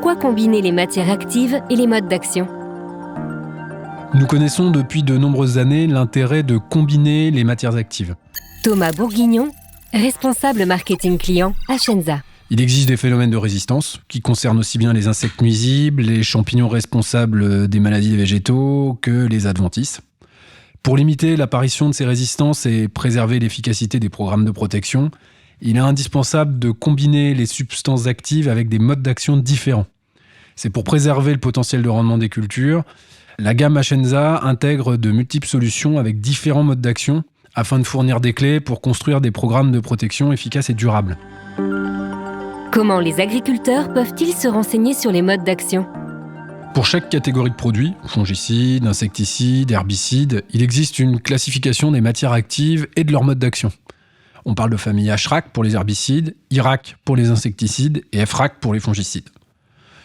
Pourquoi combiner les matières actives et les modes d'action ? Nous connaissons depuis de nombreuses années l'intérêt de combiner les matières actives. Thomas Bourguignon, responsable marketing client à Shenza. Il existe des phénomènes de résistance qui concernent aussi bien les insectes nuisibles, les champignons responsables des maladies des végétaux que les adventices. Pour limiter l'apparition de ces résistances et préserver l'efficacité des programmes de protection, il est indispensable de combiner les substances actives avec des modes d'action différents. C'est pour préserver le potentiel de rendement des cultures. La gamme Ashenza intègre de multiples solutions avec différents modes d'action afin de fournir des clés pour construire des programmes de protection efficaces et durables. Comment les agriculteurs peuvent-ils se renseigner sur les modes d'action ? Pour chaque catégorie de produits, fongicides, insecticides, herbicides, il existe une classification des matières actives et de leurs modes d'action. On parle de famille HRAC pour les herbicides, IRAC pour les insecticides et FRAC pour les fongicides.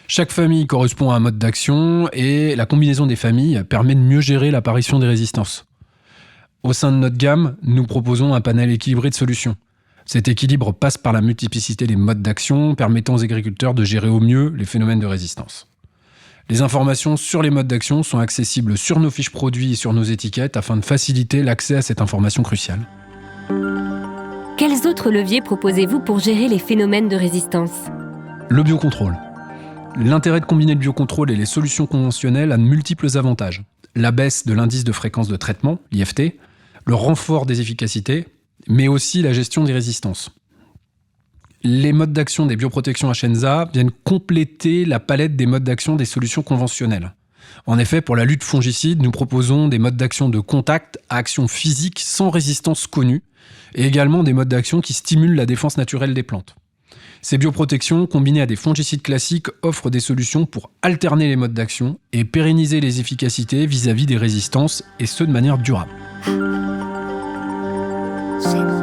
Chaque famille correspond à un mode d'action et la combinaison des familles permet de mieux gérer l'apparition des résistances. Au sein de notre gamme, nous proposons un panel équilibré de solutions. Cet équilibre passe par la multiplicité des modes d'action, permettant aux agriculteurs de gérer au mieux les phénomènes de résistance. Les informations sur les modes d'action sont accessibles sur nos fiches produits et sur nos étiquettes afin de faciliter l'accès à cette information cruciale. Quels autres leviers proposez-vous pour gérer les phénomènes de résistance ? Le biocontrôle. L'intérêt de combiner le biocontrôle et les solutions conventionnelles a de multiples avantages. La baisse de l'indice de fréquence de traitement, l'IFT, le renfort des efficacités, mais aussi la gestion des résistances. Les modes d'action des bioprotections Ashenza viennent compléter la palette des modes d'action des solutions conventionnelles. En effet, pour la lutte fongicide, nous proposons des modes d'action de contact à action physique sans résistance connue, et également des modes d'action qui stimulent la défense naturelle des plantes. Ces bioprotections, combinées à des fongicides classiques, offrent des solutions pour alterner les modes d'action et pérenniser les efficacités vis-à-vis des résistances, et ce de manière durable. Shenza.